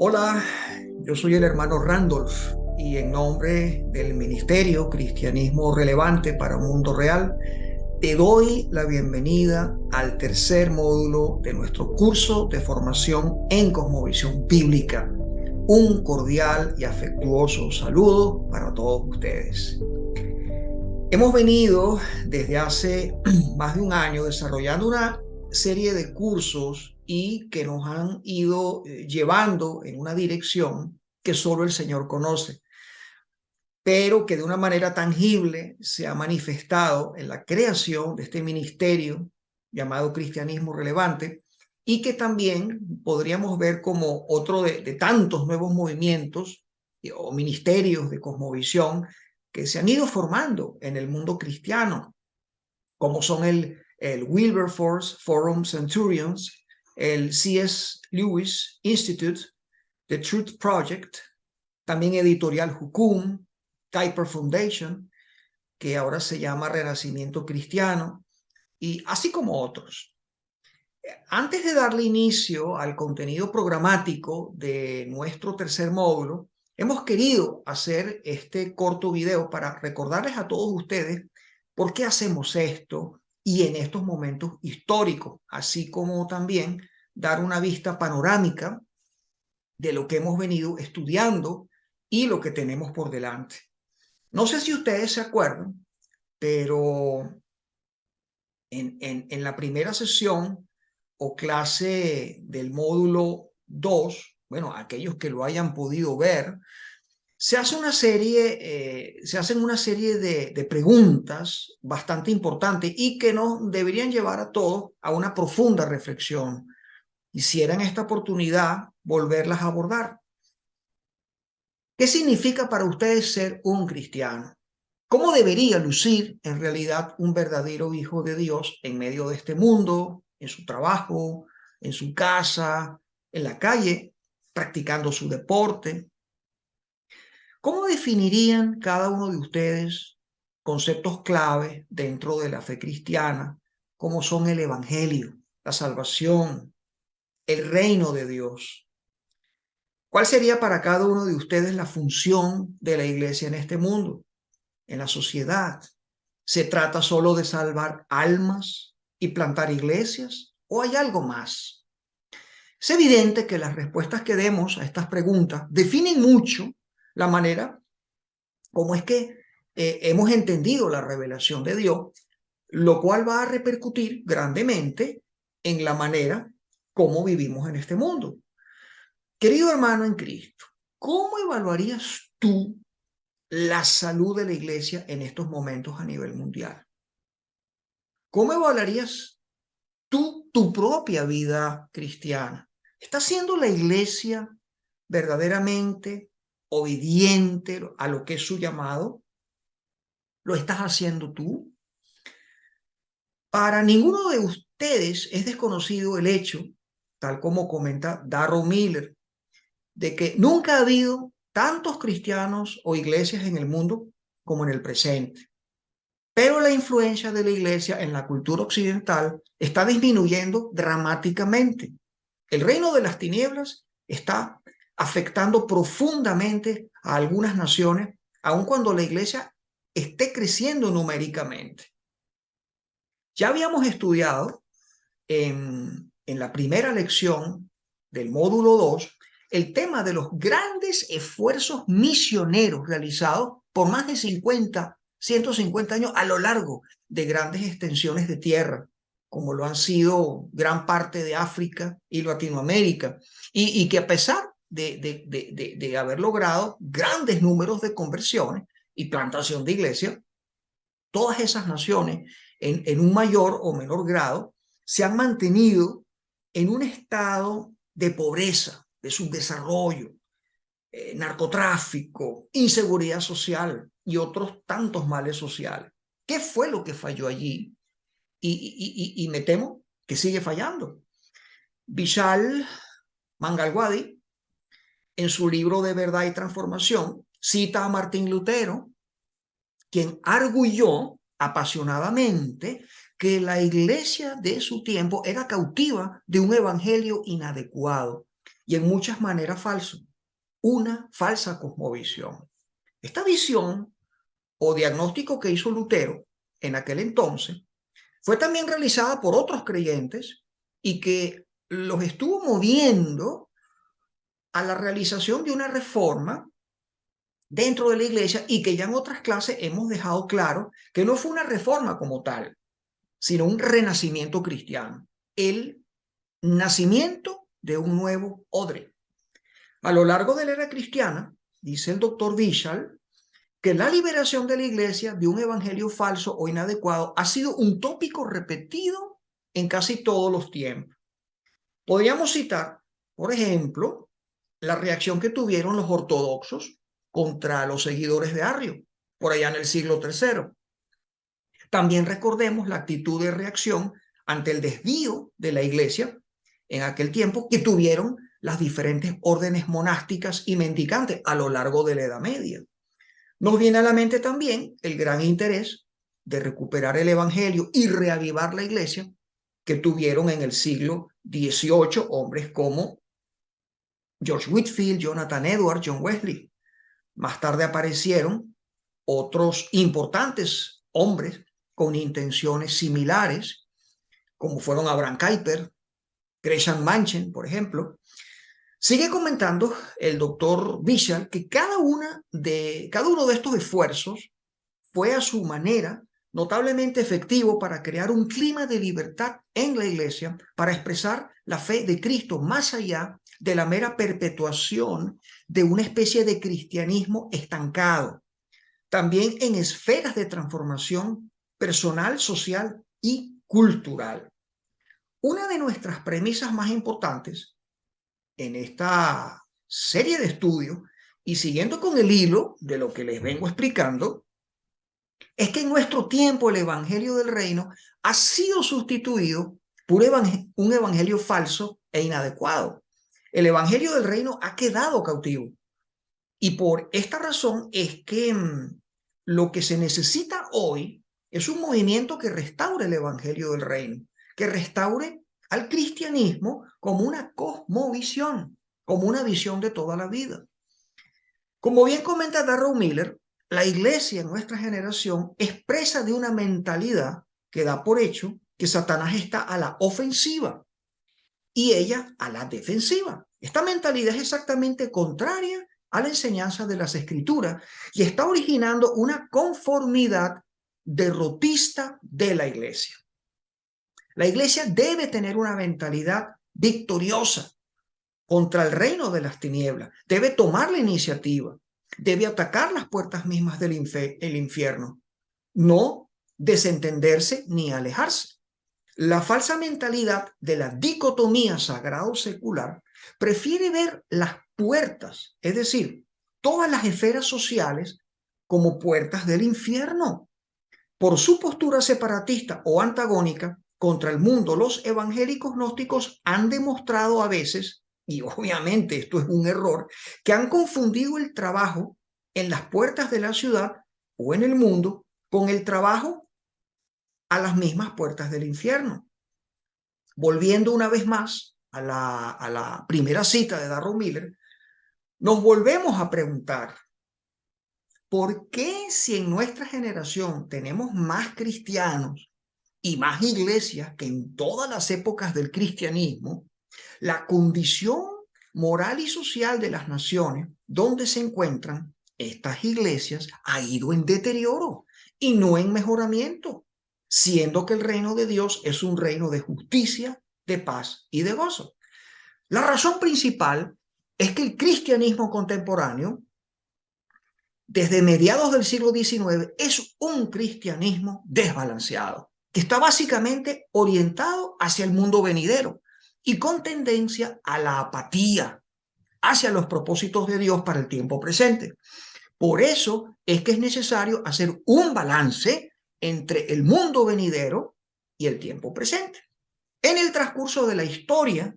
Hola, yo soy el hermano Randolph y en nombre del Ministerio Cristianismo Relevante para un Mundo Real, te doy la bienvenida al tercer módulo de nuestro curso de formación en cosmovisión bíblica. Un cordial y afectuoso saludo para todos ustedes. Hemos venido desde hace más de un año desarrollando una serie de cursos y que nos han ido llevando en una dirección que solo el Señor conoce, pero que de una manera tangible se ha manifestado en la creación de este ministerio llamado Cristianismo Relevante y que también podríamos ver como otro de tantos nuevos movimientos o ministerios de cosmovisión que se han ido formando en el mundo cristiano, como son el Wilberforce Forum Centurions, el C.S. Lewis Institute, The Truth Project, también Editorial Jucum, Kuyper Foundation, que ahora se llama Renacimiento Cristiano, y así como otros. Antes de darle inicio al contenido programático de nuestro tercer módulo, hemos querido hacer este corto video para recordarles a todos ustedes por qué hacemos esto y en estos momentos históricos, así como también dar una vista panorámica de lo que hemos venido estudiando y lo que tenemos por delante. No sé si ustedes se acuerdan, pero en la primera sesión o clase del módulo 2, bueno, aquellos que lo hayan podido ver, se hacen una serie de preguntas bastante importantes y que nos deberían llevar a todos a una profunda reflexión. Quisiera en esta oportunidad volverlas a abordar. ¿Qué significa para ustedes ser un cristiano? ¿Cómo debería lucir en realidad un verdadero hijo de Dios en medio de este mundo, en su trabajo, en su casa, en la calle, practicando su deporte? ¿Cómo definirían cada uno de ustedes conceptos clave dentro de la fe cristiana, como son el evangelio, la salvación, el reino de Dios? ¿Cuál sería para cada uno de ustedes la función de la iglesia en este mundo, en la sociedad? ¿Se trata solo de salvar almas y plantar iglesias o hay algo más? Es evidente que las respuestas que demos a estas preguntas definen mucho la manera como es que hemos entendido la revelación de Dios, lo cual va a repercutir grandemente en la manera como vivimos en este mundo. Querido hermano en Cristo, ¿cómo evaluarías tú la salud de la iglesia en estos momentos a nivel mundial? ¿Cómo evaluarías tú tu propia vida cristiana? ¿Está siendo la iglesia verdaderamente obediente a lo que es su llamado? ¿Lo estás haciendo tú? Para ninguno de ustedes es desconocido el hecho, tal como comenta Darrell Miller, de que nunca ha habido tantos cristianos o iglesias en el mundo como en el presente. Pero la influencia de la iglesia en la cultura occidental está disminuyendo dramáticamente. El reino de las tinieblas está afectando profundamente a algunas naciones, aun cuando la iglesia esté creciendo numéricamente. Ya habíamos estudiado en la primera lección del módulo 2 el tema de los grandes esfuerzos misioneros realizados por más de 150 años a lo largo de grandes extensiones de tierra, como lo han sido gran parte de África y Latinoamérica, y que a pesar de haber logrado grandes números de conversiones y plantación de iglesias, todas esas naciones, en un mayor o menor grado, se han mantenido en un estado de pobreza, de subdesarrollo, narcotráfico, inseguridad social y otros tantos males sociales. ¿Qué fue lo que falló allí? Y me temo que sigue fallando. Vishal Mangalwadi, en su libro de Verdad y Transformación, cita a Martín Lutero, quien arguyó apasionadamente que la iglesia de su tiempo era cautiva de un evangelio inadecuado y en muchas maneras falso, una falsa cosmovisión. Esta visión o diagnóstico que hizo Lutero en aquel entonces fue también realizada por otros creyentes y que los estuvo moviendo a la realización de una reforma dentro de la iglesia y que ya en otras clases hemos dejado claro que no fue una reforma como tal, sino un renacimiento cristiano, el nacimiento de un nuevo odre. A lo largo de la era cristiana, dice el doctor Vishal, que la liberación de la iglesia de un evangelio falso o inadecuado ha sido un tópico repetido en casi todos los tiempos. Podríamos citar, por ejemplo, la reacción que tuvieron los ortodoxos contra los seguidores de Arrio, por allá en el siglo III. También recordemos la actitud de reacción ante el desvío de la iglesia en aquel tiempo que tuvieron las diferentes órdenes monásticas y mendicantes a lo largo de la Edad Media. Nos viene a la mente también el gran interés de recuperar el evangelio y reavivar la iglesia que tuvieron en el siglo XVIII hombres como George Whitefield, Jonathan Edwards, John Wesley. Más tarde aparecieron otros importantes hombres con intenciones similares, como fueron Abraham Kuyper, Gresham Machen, por ejemplo. Sigue comentando el doctor Vishal que cada uno de estos esfuerzos fue a su manera notablemente efectivo para crear un clima de libertad en la iglesia, para expresar la fe de Cristo más allá de la mera perpetuación de una especie de cristianismo estancado. También en esferas de transformación personal, social y cultural. Una de nuestras premisas más importantes en esta serie de estudios, y siguiendo con el hilo de lo que les vengo explicando, es que en nuestro tiempo el evangelio del reino ha sido sustituido por un evangelio falso e inadecuado. El evangelio del reino ha quedado cautivo. Y por esta razón es que lo que se necesita hoy es un movimiento que restaure el evangelio del reino, que restaure al cristianismo como una cosmovisión, como una visión de toda la vida. Como bien comenta Darrell Miller, la iglesia en nuestra generación es presa de una mentalidad que da por hecho que Satanás está a la ofensiva y ella a la defensiva. Esta mentalidad es exactamente contraria a la enseñanza de las Escrituras y está originando una conformidad derrotista de la iglesia. La iglesia debe tener una mentalidad victoriosa contra el reino de las tinieblas, debe tomar la iniciativa, debe atacar las puertas mismas del infierno, no desentenderse ni alejarse. La falsa mentalidad de la dicotomía sagrado-secular prefiere ver las puertas, es decir, todas las esferas sociales, como puertas del infierno. Por su postura separatista o antagónica contra el mundo, los evangélicos gnósticos han demostrado a veces, y obviamente esto es un error, que han confundido el trabajo en las puertas de la ciudad o en el mundo con el trabajo a las mismas puertas del infierno. Volviendo una vez más a la primera cita de Darrell Miller, nos volvemos a preguntar, ¿por qué si en nuestra generación tenemos más cristianos y más iglesias que en todas las épocas del cristianismo, la condición moral y social de las naciones donde se encuentran estas iglesias ha ido en deterioro y no en mejoramiento, siendo que el reino de Dios es un reino de justicia, de paz y de gozo? La razón principal es que el cristianismo contemporáneo, desde mediados del siglo XIX, es un cristianismo desbalanceado, que está básicamente orientado hacia el mundo venidero y con tendencia a la apatía hacia los propósitos de Dios para el tiempo presente. Por eso es que es necesario hacer un balance entre el mundo venidero y el tiempo presente. En el transcurso de la historia,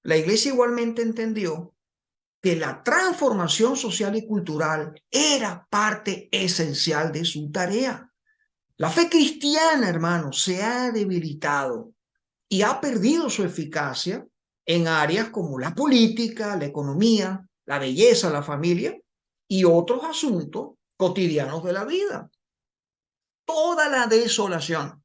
la Iglesia igualmente entendió que la transformación social y cultural era parte esencial de su tarea. La fe cristiana, hermanos, se ha debilitado y ha perdido su eficacia en áreas como la política, la economía, la belleza, la familia y otros asuntos cotidianos de la vida. Toda la desolación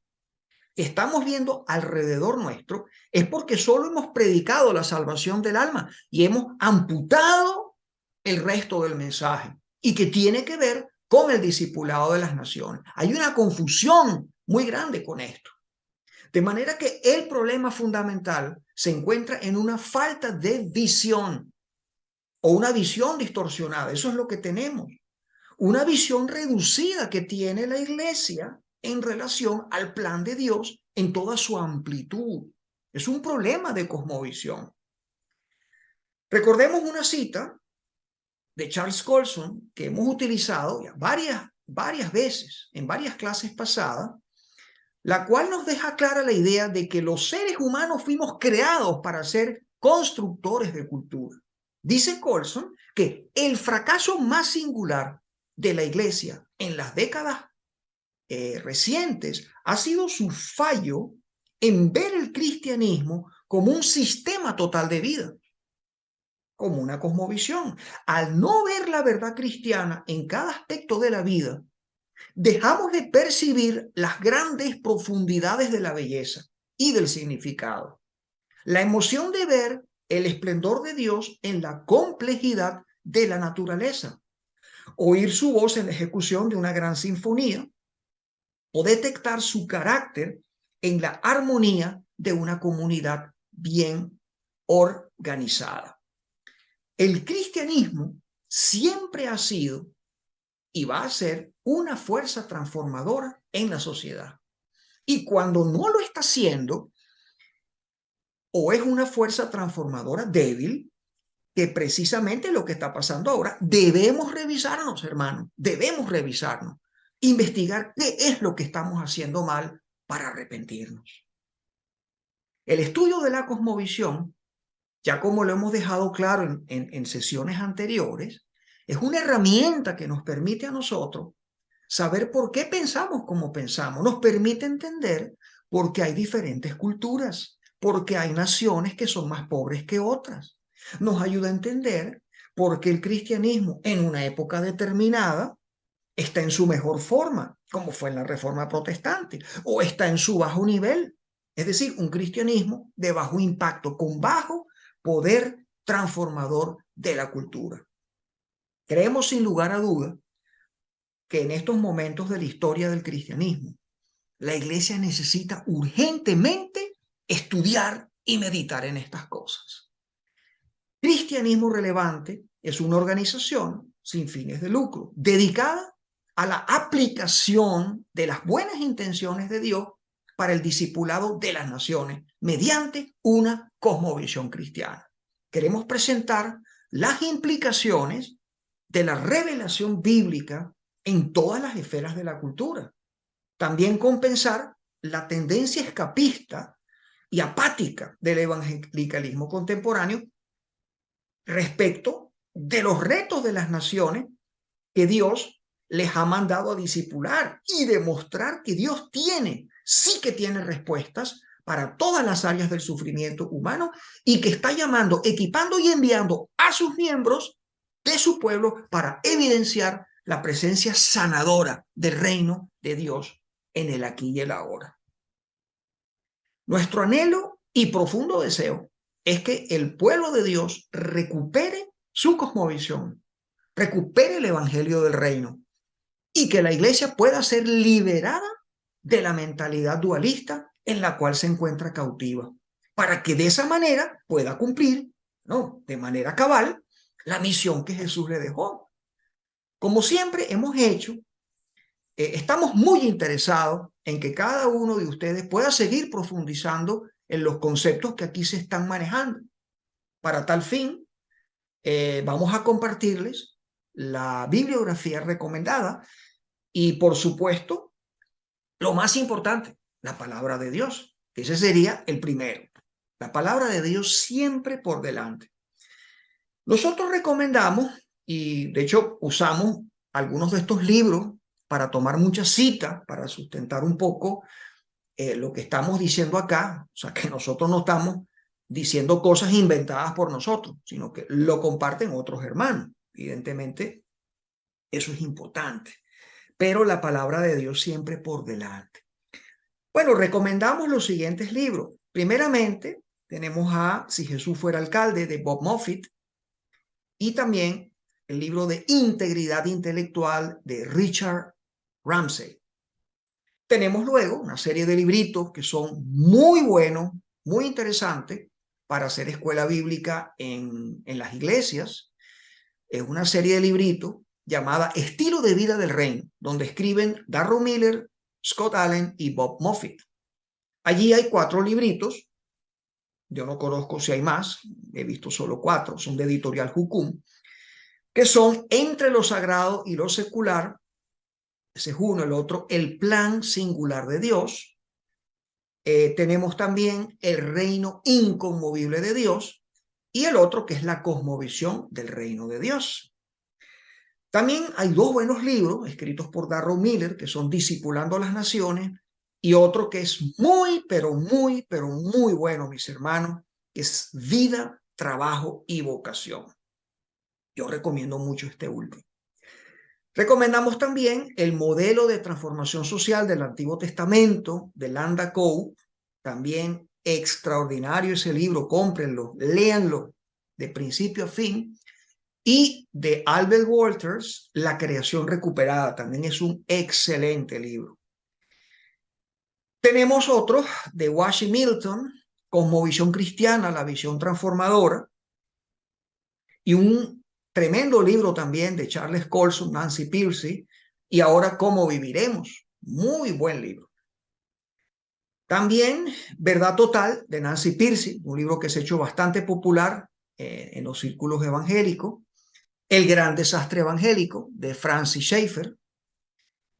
que estamos viendo alrededor nuestro es porque solo hemos predicado la salvación del alma y hemos amputado el resto del mensaje, y que tiene que ver con el discipulado de las naciones. Hay una confusión muy grande con esto. De manera que el problema fundamental se encuentra en una falta de visión o una visión distorsionada. Eso es lo que tenemos. Una visión reducida que tiene la iglesia en relación al plan de Dios en toda su amplitud. Es un problema de cosmovisión. Recordemos una cita de Charles Colson que hemos utilizado ya varias veces en varias clases pasadas, la cual nos deja clara la idea de que los seres humanos fuimos creados para ser constructores de cultura. Dice Colson que el fracaso más singular de la iglesia en las décadas recientes ha sido su fallo en ver el cristianismo como un sistema total de vida, como una cosmovisión. Al no ver la verdad cristiana en cada aspecto de la vida, dejamos de percibir las grandes profundidades de la belleza y del significado. La emoción de ver el esplendor de Dios en la complejidad de la naturaleza, oír su voz en la ejecución de una gran sinfonía o detectar su carácter en la armonía de una comunidad bien organizada. El cristianismo siempre ha sido y va a ser una fuerza transformadora en la sociedad. Y cuando no lo está haciendo, o es una fuerza transformadora débil, que precisamente lo que está pasando ahora, debemos revisarnos, hermanos, debemos revisarnos, investigar qué es lo que estamos haciendo mal para arrepentirnos. El estudio de la cosmovisión, ya como lo hemos dejado claro en sesiones anteriores, es una herramienta que nos permite a nosotros saber por qué pensamos como pensamos. Nos permite entender por qué hay diferentes culturas, porque hay naciones que son más pobres que otras. Nos ayuda a entender por qué el cristianismo en una época determinada está en su mejor forma, como fue en la Reforma Protestante, o está en su bajo nivel. Es decir, un cristianismo de bajo impacto, con bajo poder transformador de la cultura. Creemos sin lugar a duda que en estos momentos de la historia del cristianismo, la iglesia necesita urgentemente estudiar y meditar en estas cosas. Cristianismo Relevante es una organización sin fines de lucro, dedicada a la aplicación de las buenas intenciones de Dios para el discipulado de las naciones mediante una cosmovisión cristiana. Queremos presentar las implicaciones de la revelación bíblica en todas las esferas de la cultura. También compensar la tendencia escapista y apática del evangelicalismo contemporáneo respecto de los retos de las naciones que Dios les ha mandado a discipular y demostrar que Dios sí que tiene respuestas para todas las áreas del sufrimiento humano y que está llamando, equipando y enviando a sus miembros de su pueblo para evidenciar la presencia sanadora del reino de Dios en el aquí y el ahora. Nuestro anhelo y profundo deseo es que el pueblo de Dios recupere su cosmovisión, recupere el evangelio del reino y que la iglesia pueda ser liberada de la mentalidad dualista en la cual se encuentra cautiva, para que de esa manera pueda cumplir, ¿no?, de manera cabal la misión que Jesús le dejó. Como siempre hemos hecho, estamos muy interesados en que cada uno de ustedes pueda seguir profundizando en los conceptos que aquí se están manejando. Para tal fin, vamos a compartirles la bibliografía recomendada y, por supuesto, lo más importante, la palabra de Dios. Ese sería el primero. La palabra de Dios siempre por delante. Nosotros recomendamos, y de hecho usamos algunos de estos libros para tomar muchas citas, para sustentar un poco lo que estamos diciendo acá. O sea, que nosotros no estamos diciendo cosas inventadas por nosotros, sino que lo comparten otros hermanos. Evidentemente, eso es importante, pero la palabra de Dios siempre por delante. Bueno, recomendamos los siguientes libros. Primeramente, tenemos a Si Jesús fuera alcalde, de Bob Moffitt, y también el libro de Integridad Intelectual de Richard Ramsey. Tenemos luego una serie de libritos que son muy buenos, muy interesantes para hacer escuela bíblica en las iglesias. Es una serie de libritos llamada Estilo de Vida del Reino, donde escriben Darrell Miller, Scott Allen y Bob Moffitt. Allí hay 4 libritos. Yo no conozco si hay más, he visto solo 4, son de Editorial Jucum, que son Entre lo Sagrado y lo Secular. Ese es uno. El otro, El Plan Singular de Dios. Tenemos también El Reino Inconmovible de Dios, y el otro, que es La Cosmovisión del Reino de Dios. También hay 2 buenos libros escritos por Darrell Miller, que son Discipulando a las Naciones, y otro que es muy, pero muy bueno, mis hermanos, que es Vida, Trabajo y Vocación. Yo recomiendo mucho este último. Recomendamos también El Modelo de Transformación Social del Antiguo Testamento, de Landa Coe. También extraordinario ese libro, cómprenlo, léanlo de principio a fin. Y de Albert Walters, La Creación Recuperada, también es un excelente libro. Tenemos otro de Wash Milton, Cosmovisión Cristiana, la visión transformadora, y un tremendo libro también de Charles Colson, Nancy Pearcey, y Ahora Cómo Viviremos, muy buen libro. También Verdad Total, de Nancy Pearcey, un libro que se ha hecho bastante popular en los círculos evangélicos. El Gran Desastre Evangélico, de Francis Schaeffer.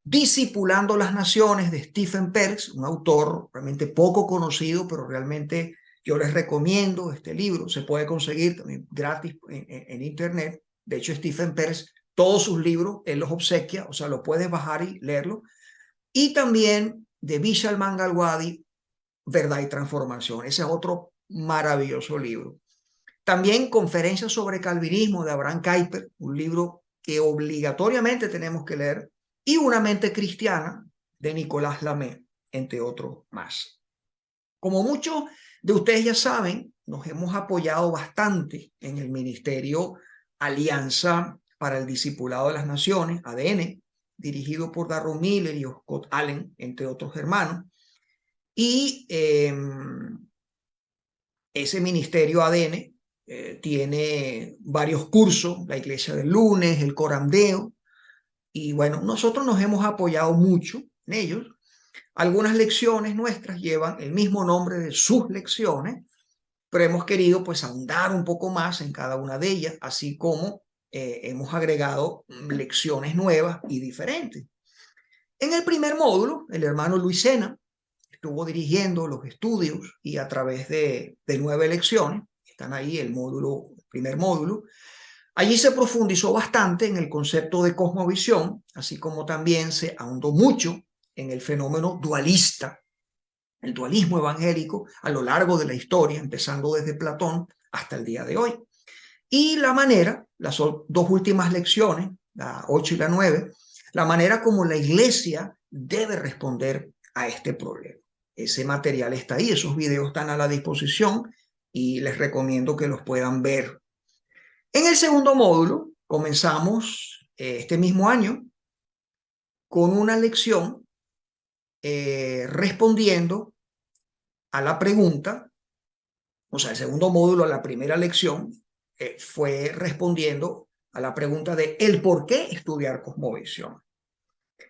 Discipulando las Naciones, de Stephen Perks, un autor realmente poco conocido, pero realmente yo les recomiendo este libro. Se puede conseguir también gratis en internet. De hecho, Stephen Perks, todos sus libros, él los obsequia, o sea, lo puedes bajar y leerlo. Y también de Vishal Mangalwadi, Verdad y Transformación. Ese es otro maravilloso libro. También Conferencias sobre Calvinismo, de Abraham Kuyper, un libro que obligatoriamente tenemos que leer, y Una mente cristiana, de Nicolás Lamé, entre otros más. Como muchos de ustedes ya saben, nos hemos apoyado bastante en el Ministerio Alianza para el Discipulado de las Naciones, ADN, dirigido por Darrell Miller y Scott Allen, entre otros hermanos. Y ese ministerio ADN tiene varios cursos, la Iglesia del Lunes, el Corandeo, y bueno, nosotros nos hemos apoyado mucho en ellos. Algunas lecciones nuestras llevan el mismo nombre de sus lecciones, pero hemos querido pues ahondar un poco más en cada una de ellas, así como hemos agregado lecciones nuevas y diferentes. En el primer módulo, el hermano Luis Sena estuvo dirigiendo los estudios, y a través de 9 lecciones, están ahí el primer módulo, allí se profundizó bastante en el concepto de cosmovisión, así como también se ahondó mucho en el fenómeno dualista, el dualismo evangélico a lo largo de la historia, empezando desde Platón hasta el día de hoy. Y la manera, las 2 últimas lecciones, la 8 y la 9, la manera como la iglesia debe responder a este problema. Ese material está ahí, esos videos están a la disposición y les recomiendo que los puedan ver. En el segundo módulo comenzamos este mismo año con una lección respondiendo a la pregunta, o sea, el segundo módulo, la primera lección, fue respondiendo a la pregunta de el por qué estudiar cosmovisión.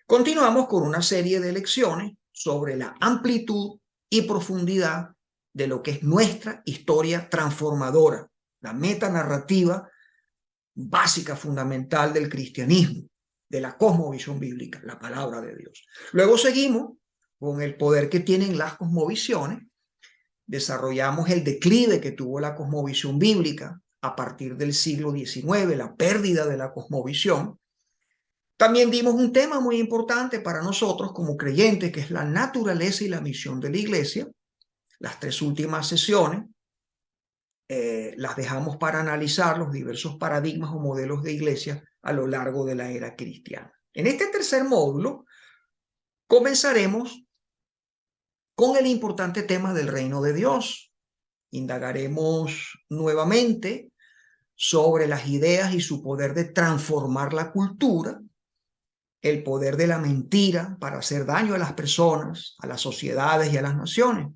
Continuamos con una serie de lecciones sobre la amplitud y profundidad de lo que es nuestra historia transformadora, la metanarrativa básica, fundamental del cristianismo, de la cosmovisión bíblica, la palabra de Dios. Luego seguimos con el poder que tienen las cosmovisiones. Desarrollamos el declive que tuvo la cosmovisión bíblica a partir del siglo XIX, la pérdida de la cosmovisión. También dimos un tema muy importante para nosotros como creyentes, que es la naturaleza y la misión de la iglesia. Las 3 últimas sesiones las dejamos para analizar los diversos paradigmas o modelos de iglesia a lo largo de la era cristiana. En este tercer módulo comenzaremos con el importante tema del reino de Dios. Indagaremos nuevamente sobre las ideas y su poder de transformar la cultura, el poder de la mentira para hacer daño a las personas, a las sociedades y a las naciones.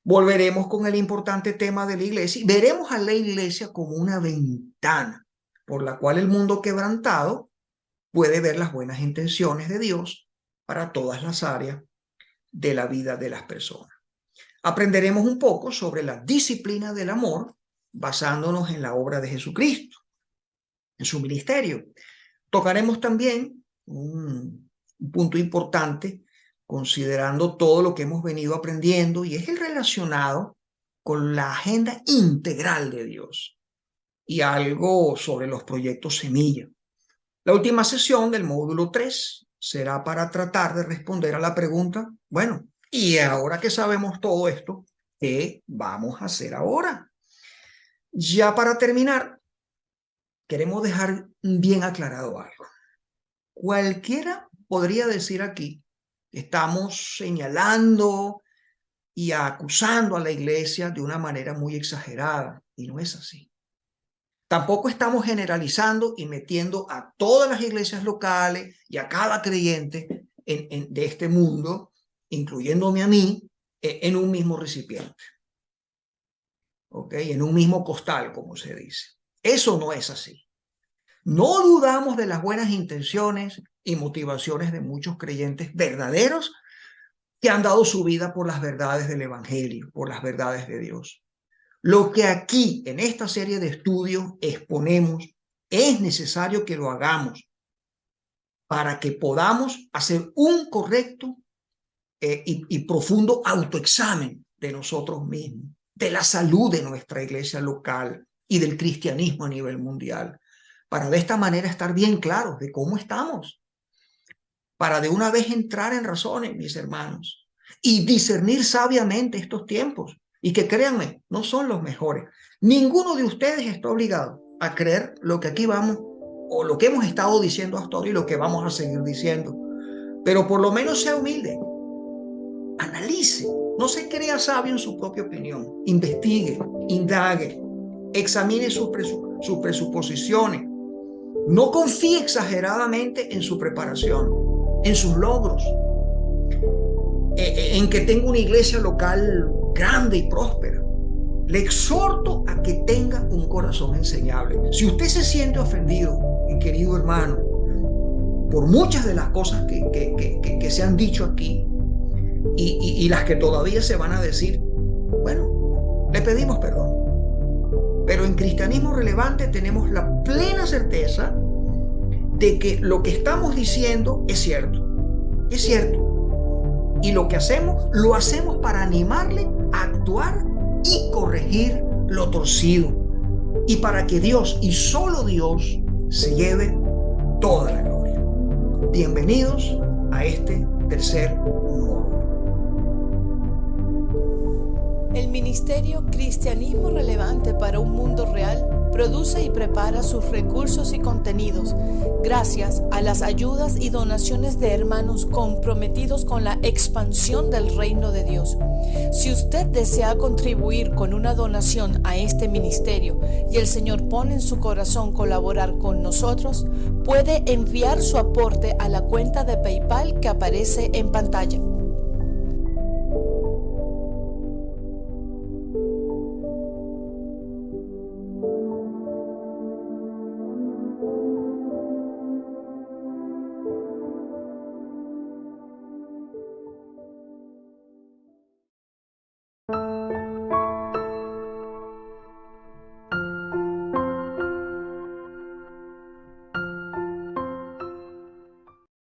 Volveremos con el importante tema de la iglesia y veremos a la iglesia como una ventana por la cual el mundo quebrantado puede ver las buenas intenciones de Dios para todas las áreas de la vida de las personas. Aprenderemos un poco sobre la disciplina del amor basándonos en la obra de Jesucristo, en su ministerio. Tocaremos también un punto importante considerando todo lo que hemos venido aprendiendo, y es el relacionado con la agenda integral de Dios y algo sobre los proyectos semilla. La última sesión del módulo 3 será para tratar de responder a la pregunta, bueno, y ahora que sabemos todo esto, ¿qué vamos a hacer ahora? Ya para terminar, queremos dejar bien aclarado algo. Cualquiera podría decir aquí, estamos señalando y acusando a la iglesia de una manera muy exagerada, y no es así. Tampoco estamos generalizando y metiendo a todas las iglesias locales y a cada creyente de este mundo, incluyéndome a mí, en un mismo recipiente. ¿Ok? En un mismo costal, como se dice. Eso no es así. No dudamos de las buenas intenciones y motivaciones de muchos creyentes verdaderos que han dado su vida por las verdades del Evangelio, por las verdades de Dios. Lo que aquí en esta serie de estudios exponemos es necesario que lo hagamos para que podamos hacer un correcto y profundo autoexamen de nosotros mismos, de la salud de nuestra iglesia local y del cristianismo a nivel mundial, para de esta manera estar bien claros de cómo estamos, para de una vez entrar en razones, mis hermanos, y discernir sabiamente estos tiempos, y que créanme, no son los mejores. Ninguno de ustedes está obligado a creer lo que aquí vamos, o lo que hemos estado diciendo hasta ahora y lo que vamos a seguir diciendo, pero por lo menos sea humilde, analice, no se crea sabio en su propia opinión, investigue, indague, examine sus presuposiciones, no confíe exageradamente en su preparación, en sus logros, en que tenga una iglesia local grande y próspera. Le exhorto a que tenga un corazón enseñable. Si usted se siente ofendido, mi querido hermano, por muchas de las cosas que se han dicho aquí y las que todavía se van a decir, bueno, le pedimos perdón. Pero en Cristianismo Relevante tenemos la plena certeza de que lo que estamos diciendo es cierto. Es cierto. Y lo que hacemos, lo hacemos para animarle a actuar y corregir lo torcido. Y para que Dios y solo Dios se lleve toda la gloria. Bienvenidos a este tercer módulo. El Ministerio Cristianismo Relevante para un Mundo Real produce y prepara sus recursos y contenidos gracias a las ayudas y donaciones de hermanos comprometidos con la expansión del reino de Dios. Si usted desea contribuir con una donación a este ministerio y el Señor pone en su corazón colaborar con nosotros, puede enviar su aporte a la cuenta de PayPal que aparece en pantalla.